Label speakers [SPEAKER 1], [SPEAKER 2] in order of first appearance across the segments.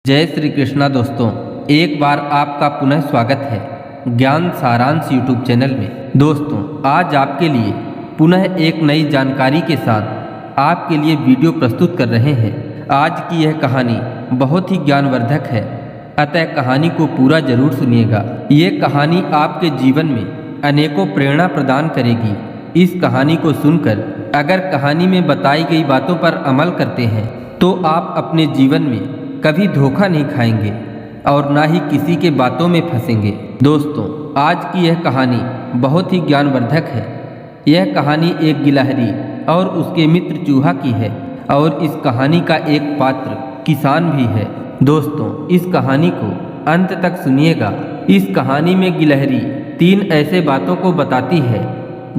[SPEAKER 1] जय श्री कृष्णा दोस्तों, एक बार आपका पुनः स्वागत है ज्ञान सारांश यूट्यूब चैनल में। दोस्तों, आज आपके लिए पुनः एक नई जानकारी के साथ आपके लिए वीडियो प्रस्तुत कर रहे हैं। आज की यह कहानी बहुत ही ज्ञानवर्धक है, अतः कहानी को पूरा जरूर सुनिएगा। ये कहानी आपके जीवन में अनेकों प्रेरणा प्रदान करेगी। इस कहानी को सुनकर अगर कहानी में बताई गई बातों पर अमल करते हैं तो आप अपने जीवन में कभी धोखा नहीं खाएंगे और ना ही किसी के बातों में फंसेंगे। दोस्तों, आज की यह कहानी बहुत ही ज्ञानवर्धक है। यह कहानी एक गिलहरी और उसके मित्र चूहा की है और इस कहानी का एक पात्र किसान भी है। दोस्तों, इस कहानी को अंत तक सुनिएगा। इस कहानी में गिलहरी 3 ऐसे बातों को बताती है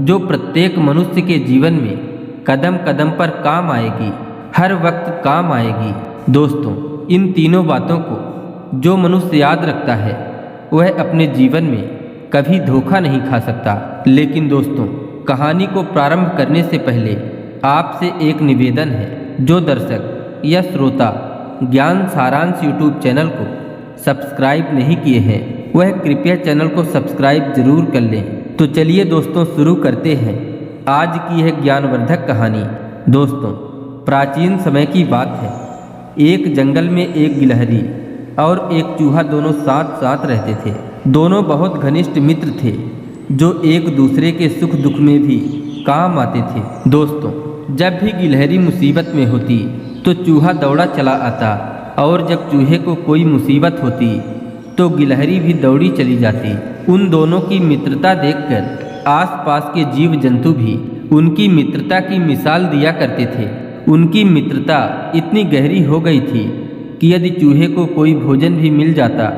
[SPEAKER 1] जो प्रत्येक मनुष्य के जीवन में कदम कदम पर काम आएगी, हर वक्त काम आएगी। दोस्तों, इन तीनों बातों को जो मनुष्य याद रखता है वह अपने जीवन में कभी धोखा नहीं खा सकता। लेकिन दोस्तों, कहानी को प्रारंभ करने से पहले आपसे एक निवेदन है। जो दर्शक या श्रोता ज्ञान सारांश यूट्यूब चैनल को सब्सक्राइब नहीं किए हैं वह कृपया चैनल को सब्सक्राइब जरूर कर लें। तो चलिए दोस्तों, शुरू करते हैं आज की यह ज्ञानवर्धक कहानी। दोस्तों, प्राचीन समय की बात है। एक जंगल में एक गिलहरी और एक चूहा दोनों साथ साथ रहते थे। दोनों बहुत घनिष्ठ मित्र थे जो एक दूसरे के सुख दुख में भी काम आते थे। दोस्तों, जब भी गिलहरी मुसीबत में होती तो चूहा दौड़ा चला आता और जब चूहे को कोई मुसीबत होती तो गिलहरी भी दौड़ी चली जाती। उन दोनों की मित्रता देखकर आसपास के जीव जंतु भी उनकी मित्रता की मिसाल दिया करते थे। उनकी मित्रता इतनी गहरी हो गई थी कि यदि चूहे को कोई भोजन भी मिल जाता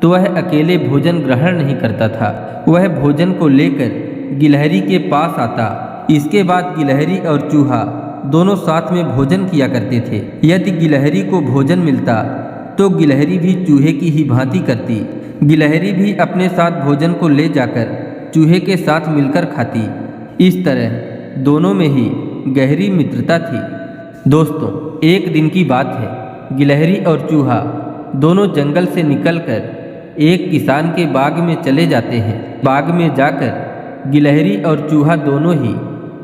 [SPEAKER 1] तो वह अकेले भोजन ग्रहण नहीं करता था। वह भोजन को लेकर गिलहरी के पास आता। इसके बाद गिलहरी और चूहा दोनों साथ में भोजन किया करते थे। यदि गिलहरी को भोजन मिलता तो गिलहरी भी चूहे की ही भांति करती। गिलहरी भी अपने साथ भोजन को ले जाकर चूहे के साथ मिलकर खाती। इस तरह दोनों में ही गहरी मित्रता थी। दोस्तों, एक दिन की बात है। गिलहरी और चूहा दोनों जंगल से निकलकर एक किसान के बाग में चले जाते हैं। बाग में जाकर गिलहरी और चूहा दोनों ही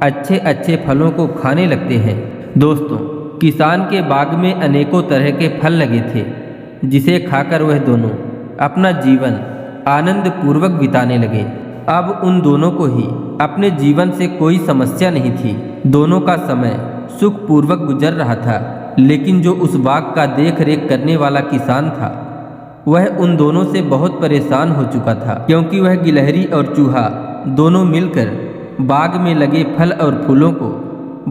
[SPEAKER 1] अच्छे अच्छे फलों को खाने लगते हैं। दोस्तों, किसान के बाग में अनेकों तरह के फल लगे थे जिसे खाकर वह दोनों अपना जीवन आनंद पूर्वक बिताने लगे। अब उन दोनों को ही अपने जीवन से कोई समस्या नहीं थी। दोनों का समय सुखपूर्वक गुजर रहा था। लेकिन जो उस बाग का देख रेख करने वाला किसान था वह उन दोनों से बहुत परेशान हो चुका था, क्योंकि वह गिलहरी और चूहा दोनों मिलकर बाग में लगे फल और फूलों को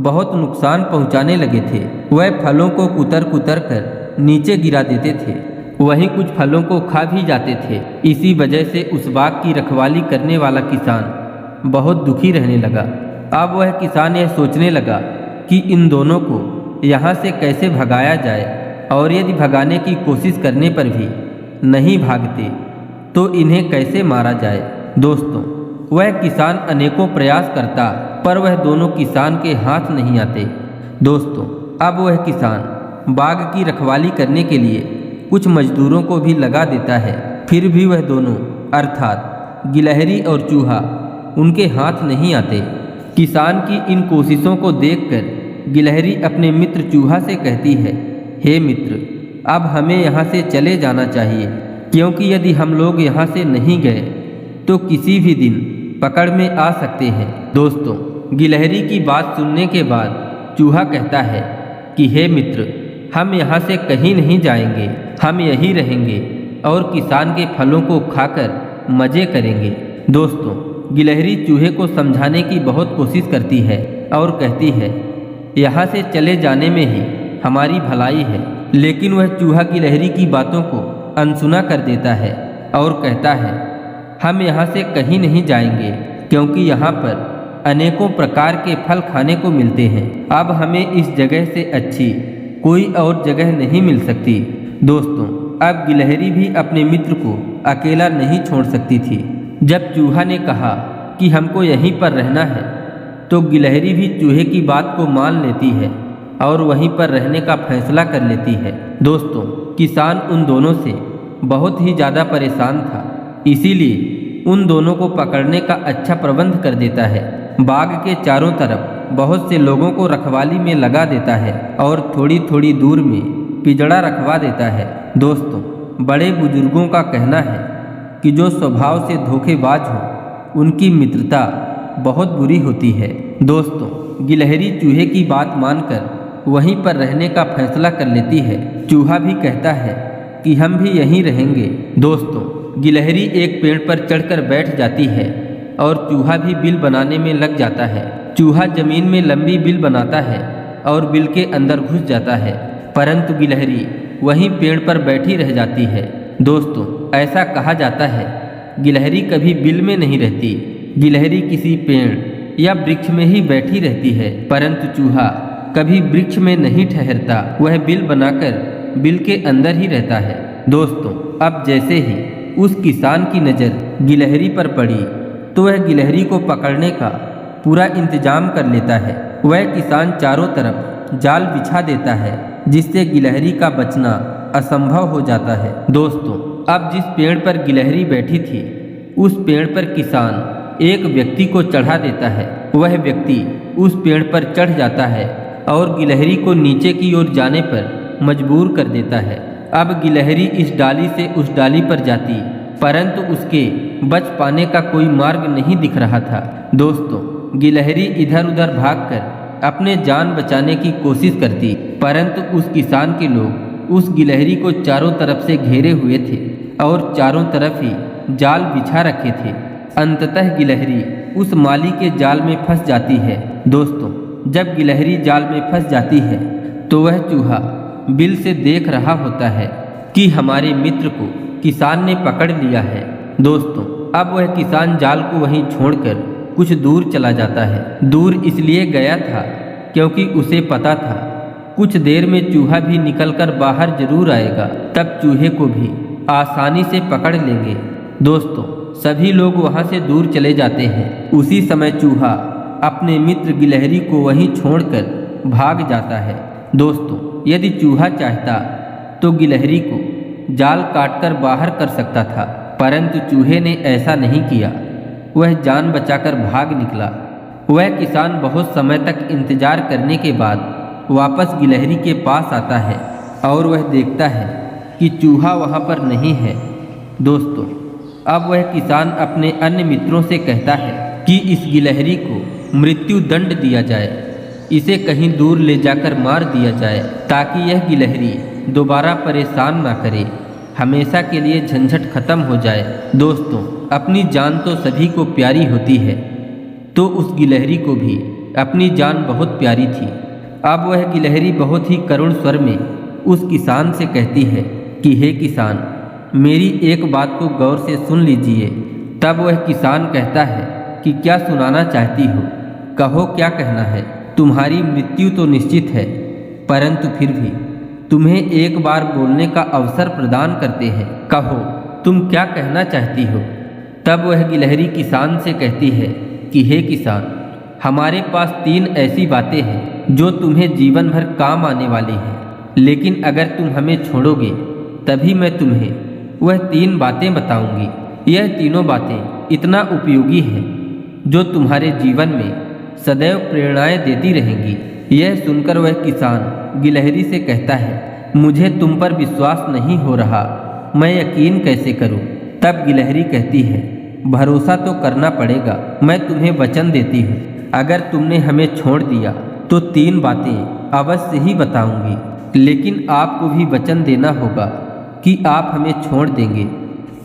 [SPEAKER 1] बहुत नुकसान पहुंचाने लगे थे। वह फलों को कुतर कुतर कर नीचे गिरा देते थे, वहीं कुछ फलों को खा भी जाते थे। इसी वजह से उस बाग की रखवाली करने वाला किसान बहुत दुखी रहने लगा। अब वह किसान यह सोचने लगा कि इन दोनों को यहाँ से कैसे भगाया जाए, और यदि भगाने की कोशिश करने पर भी नहीं भागते तो इन्हें कैसे मारा जाए। दोस्तों, वह किसान अनेकों प्रयास करता पर वह दोनों किसान के हाथ नहीं आते। दोस्तों, अब वह किसान बाग की रखवाली करने के लिए कुछ मजदूरों को भी लगा देता है, फिर भी वह दोनों अर्थात गिलहरी और चूहा उनके हाथ नहीं आते। किसान की इन कोशिशों को देखकर गिलहरी अपने मित्र चूहा से कहती है, हे मित्र, अब हमें यहाँ से चले जाना चाहिए, क्योंकि यदि हम लोग यहाँ से नहीं गए तो किसी भी दिन पकड़ में आ सकते हैं। दोस्तों, गिलहरी की बात सुनने के बाद चूहा कहता है कि हे मित्र, हम यहाँ से कहीं नहीं जाएंगे, हम यहीं रहेंगे और किसान के फलों को खाकर मज़े करेंगे। दोस्तों, गिलहरी चूहे को समझाने की बहुत कोशिश करती है और कहती है, यहाँ से चले जाने में ही हमारी भलाई है। लेकिन वह चूहा गिलहरी की बातों को अनसुना कर देता है और कहता है, हम यहाँ से कहीं नहीं जाएंगे, क्योंकि यहाँ पर अनेकों प्रकार के फल खाने को मिलते हैं। अब हमें इस जगह से अच्छी कोई और जगह नहीं मिल सकती। दोस्तों, अब गिलहरी भी अपने मित्र को अकेला नहीं छोड़ सकती थी। जब चूहा ने कहा कि हमको यहीं पर रहना है तो गिलहरी भी चूहे की बात को मान लेती है और वहीं पर रहने का फैसला कर लेती है। दोस्तों, किसान उन दोनों से बहुत ही ज़्यादा परेशान था, इसीलिए उन दोनों को पकड़ने का अच्छा प्रबंध कर देता है। बाग के चारों तरफ बहुत से लोगों को रखवाली में लगा देता है और थोड़ी थोड़ी दूर में पिंजड़ा रखवा देता है। दोस्तों, बड़े बुजुर्गों का कहना है कि जो स्वभाव से धोखेबाज हो उनकी मित्रता बहुत बुरी होती है। दोस्तों, गिलहरी चूहे की बात मानकर वहीं पर रहने का फैसला कर लेती है। चूहा भी कहता है कि हम भी यहीं रहेंगे। दोस्तों, गिलहरी एक पेड़ पर चढ़कर बैठ जाती है और चूहा भी बिल बनाने में लग जाता है। चूहा जमीन में लंबी बिल बनाता है और बिल के अंदर घुस जाता है, परंतु गिलहरी वहीं पेड़ पर बैठी रह जाती है। दोस्तों, ऐसा कहा जाता है गिलहरी कभी बिल में नहीं रहती। गिलहरी किसी पेड़ या वृक्ष में ही बैठी रहती है, परंतु चूहा कभी वृक्ष में नहीं ठहरता, वह बिल बनाकर बिल के अंदर ही रहता है। दोस्तों, अब जैसे ही उस किसान की नज़र गिलहरी पर पड़ी तो वह गिलहरी को पकड़ने का पूरा इंतजाम कर लेता है। वह किसान चारों तरफ जाल बिछा देता है जिससे गिलहरी का बचना असंभव हो जाता है। दोस्तों, अब जिस पेड़ पर गिलहरी बैठी थी उस पेड़ पर किसान एक व्यक्ति को चढ़ा देता है। वह व्यक्ति उस पेड़ पर चढ़ जाता है और गिलहरी को नीचे की ओर जाने पर मजबूर कर देता है। अब गिलहरी इस डाली से उस डाली पर जाती, परंतु उसके बच पाने का कोई मार्ग नहीं दिख रहा था। दोस्तों, गिलहरी इधर उधर भागकर अपने जान बचाने की कोशिश करती, परंतु उस किसान के लोग उस गिलहरी को चारों तरफ से घेरे हुए थे और चारों तरफ ही जाल बिछा रखे थे। अंततः गिलहरी उस माली के जाल में फंस जाती है। दोस्तों, जब गिलहरी जाल में फंस जाती है तो वह चूहा बिल से देख रहा होता है कि हमारे मित्र को किसान ने पकड़ लिया है। दोस्तों, अब वह किसान जाल को वहीं छोड़कर कुछ दूर चला जाता है। दूर इसलिए गया था क्योंकि उसे पता था कुछ देर में चूहा भी निकलकर बाहर जरूर आएगा, तब चूहे को भी आसानी से पकड़ लेंगे। दोस्तों, सभी लोग वहां से दूर चले जाते हैं। उसी समय चूहा अपने मित्र गिलहरी को वहीं छोड़कर भाग जाता है। दोस्तों, यदि चूहा चाहता तो गिलहरी को जाल काटकर बाहर कर सकता था, परंतु चूहे ने ऐसा नहीं किया। वह जान बचाकर भाग निकला। वह किसान बहुत समय तक इंतजार करने के बाद वापस गिलहरी के पास आता है और वह देखता है कि चूहा वहाँ पर नहीं है। दोस्तों, अब वह किसान अपने अन्य मित्रों से कहता है कि इस गिलहरी को मृत्यु दंड दिया जाए, इसे कहीं दूर ले जाकर मार दिया जाए ताकि यह गिलहरी दोबारा परेशान ना करे, हमेशा के लिए झंझट खत्म हो जाए। दोस्तों, अपनी जान तो सभी को प्यारी होती है, तो उस गिलहरी को भी अपनी जान बहुत प्यारी थी। अब वह गिलहरी बहुत ही करुण स्वर में उस किसान से कहती है कि हे किसान, मेरी एक बात को गौर से सुन लीजिए। तब वह किसान कहता है कि क्या सुनाना चाहती हो, कहो क्या कहना है। तुम्हारी मृत्यु तो निश्चित है, परंतु फिर भी तुम्हें एक बार बोलने का अवसर प्रदान करते हैं, कहो तुम क्या कहना चाहती हो। तब वह गिलहरी किसान से कहती है कि हे किसान, हमारे पास 3 ऐसी बातें हैं जो तुम्हें जीवन भर काम आने वाली हैं, लेकिन अगर तुम हमें छोड़ोगे तभी मैं तुम्हें वह 3 बातें बताऊंगी। यह तीनों बातें इतना उपयोगी हैं जो तुम्हारे जीवन में सदैव प्रेरणाएं देती रहेंगी। यह सुनकर वह किसान गिलहरी से कहता है, मुझे तुम पर विश्वास नहीं हो रहा, मैं यकीन कैसे करूं। तब गिलहरी कहती है, भरोसा तो करना पड़ेगा, मैं तुम्हें वचन देती हूँ, अगर तुमने हमें छोड़ दिया तो 3 बातें अवश्य ही बताऊंगी, लेकिन आपको भी वचन देना होगा कि आप हमें छोड़ देंगे,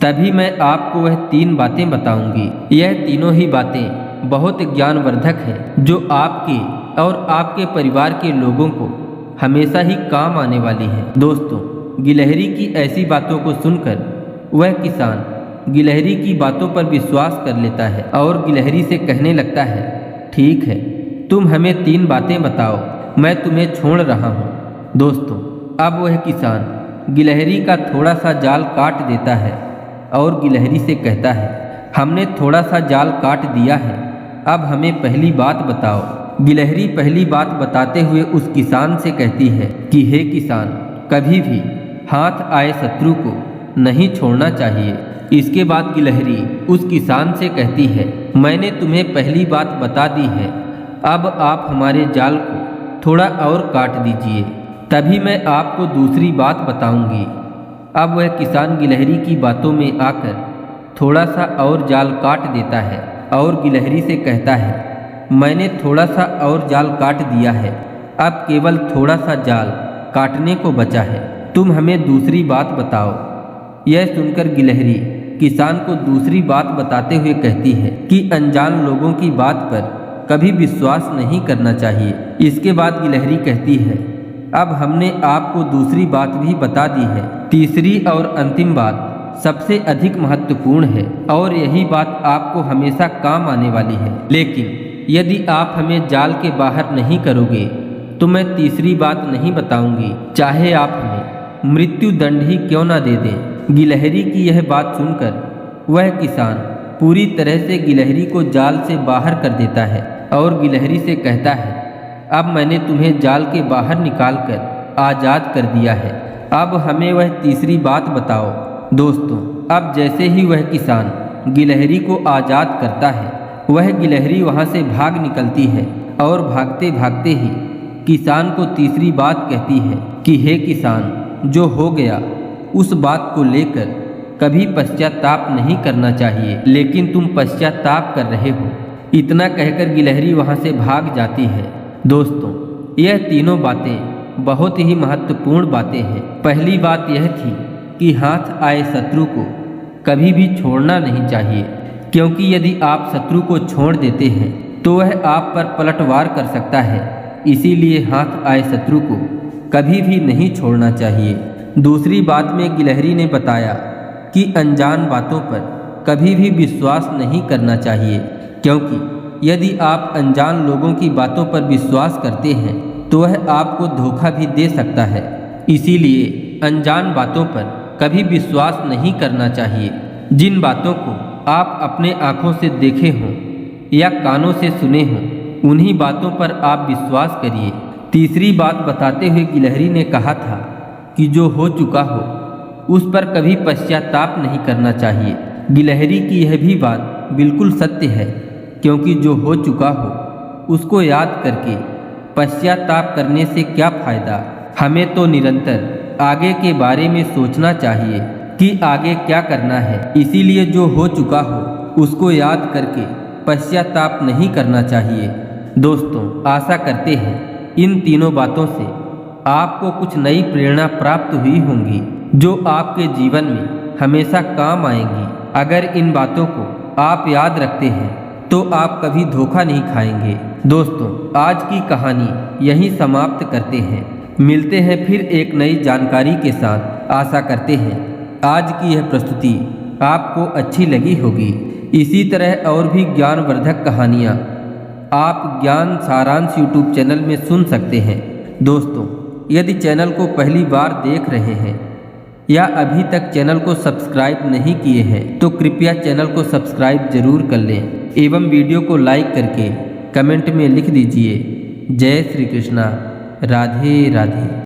[SPEAKER 1] तभी मैं आपको वह 3 बातें बताऊंगी। यह तीनों ही बातें बहुत ज्ञानवर्धक हैं जो आपके और आपके परिवार के लोगों को हमेशा ही काम आने वाली हैं। दोस्तों, गिलहरी की ऐसी बातों को सुनकर वह किसान गिलहरी की बातों पर विश्वास कर लेता है और गिलहरी से कहने लगता है, ठीक है, तुम हमें 3 बातें बताओ, मैं तुम्हें छोड़ रहा हूँ। दोस्तों, अब वह किसान गिलहरी का थोड़ा सा जाल काट देता है और गिलहरी से कहता है, हमने थोड़ा सा जाल काट दिया है, अब हमें पहली बात बताओ। गिलहरी पहली बात बताते हुए उस किसान से कहती है कि हे किसान, कभी भी हाथ आए शत्रु को नहीं छोड़ना चाहिए। इसके बाद गिलहरी उस किसान से कहती है, मैंने तुम्हें पहली बात बता दी है, अब आप हमारे जाल को थोड़ा और काट दीजिए, तभी मैं आपको दूसरी बात बताऊंगी। अब वह किसान गिलहरी की बातों में आकर थोड़ा सा और जाल काट देता है और गिलहरी से कहता है, मैंने थोड़ा सा और जाल काट दिया है, अब केवल थोड़ा सा जाल काटने को बचा है, तुम हमें दूसरी बात बताओ। यह सुनकर गिलहरी किसान को दूसरी बात बताते हुए कहती है कि अनजान लोगों की बात पर कभी विश्वास नहीं करना चाहिए। इसके बाद गिलहरी कहती है, अब हमने आपको दूसरी बात भी बता दी है, तीसरी और अंतिम बात सबसे अधिक महत्वपूर्ण है और यही बात आपको हमेशा काम आने वाली है। लेकिन यदि आप हमें जाल के बाहर नहीं करोगे तो मैं तीसरी बात नहीं बताऊंगी, चाहे आप हमें मृत्यु दंड ही क्यों ना दे दें। गिलहरी की यह बात सुनकर वह किसान पूरी तरह से गिलहरी को जाल से बाहर कर देता है और गिलहरी से कहता है, अब मैंने तुम्हें जाल के बाहर निकालकर आज़ाद कर दिया है, अब हमें वह तीसरी बात बताओ। दोस्तों, अब जैसे ही वह किसान गिलहरी को आज़ाद करता है, वह गिलहरी वहाँ से भाग निकलती है और भागते भागते ही किसान को तीसरी बात कहती है कि हे किसान, जो हो गया उस बात को लेकर कभी पश्चाताप नहीं करना चाहिए, लेकिन तुम पश्चाताप कर रहे हो। इतना कहकर गिलहरी वहाँ से भाग जाती है। दोस्तों, यह तीनों बातें बहुत ही महत्वपूर्ण बातें हैं। पहली बात यह थी कि हाथ आए शत्रु को कभी भी छोड़ना नहीं चाहिए, क्योंकि यदि आप शत्रु को छोड़ देते हैं तो वह आप पर पलटवार कर सकता है, इसीलिए हाथ आए शत्रु को कभी भी नहीं छोड़ना चाहिए। दूसरी बात में गिलहरी ने बताया कि अनजान बातों पर कभी भी विश्वास नहीं करना चाहिए, क्योंकि यदि आप अनजान लोगों की बातों पर विश्वास करते हैं तो वह आपको धोखा भी दे सकता है। इसीलिए अनजान बातों पर कभी विश्वास नहीं करना चाहिए। जिन बातों को आप अपने आँखों से देखे हों या कानों से सुने हों, उन्हीं बातों पर आप विश्वास करिए। तीसरी बात बताते हुए गिलहरी ने कहा था कि जो हो चुका हो उस पर कभी पश्चाताप नहीं करना चाहिए। गिलहरी की यह भी बात बिल्कुल सत्य है, क्योंकि जो हो चुका हो उसको याद करके पश्चाताप करने से क्या फ़ायदा। हमें तो निरंतर आगे के बारे में सोचना चाहिए कि आगे क्या करना है। इसीलिए जो हो चुका हो उसको याद करके पश्चाताप नहीं करना चाहिए। दोस्तों, आशा करते हैं इन तीनों बातों से आपको कुछ नई प्रेरणा प्राप्त हुई होंगी, जो आपके जीवन में हमेशा काम आएंगी। अगर इन बातों को आप याद रखते हैं तो आप कभी धोखा नहीं खाएंगे। दोस्तों, आज की कहानी यहीं समाप्त करते हैं। मिलते हैं फिर एक नई जानकारी के साथ। आशा करते हैं आज की यह प्रस्तुति आपको अच्छी लगी होगी। इसी तरह और भी ज्ञानवर्धक कहानियाँ आप ज्ञान सारांश यूट्यूब चैनल में सुन सकते हैं। दोस्तों, यदि चैनल को पहली बार देख रहे हैं या अभी तक चैनल को सब्सक्राइब नहीं किए हैं तो कृपया चैनल को सब्सक्राइब जरूर कर लें एवं वीडियो को लाइक करके कमेंट में लिख दीजिए, जय श्री कृष्णा, राधे राधे।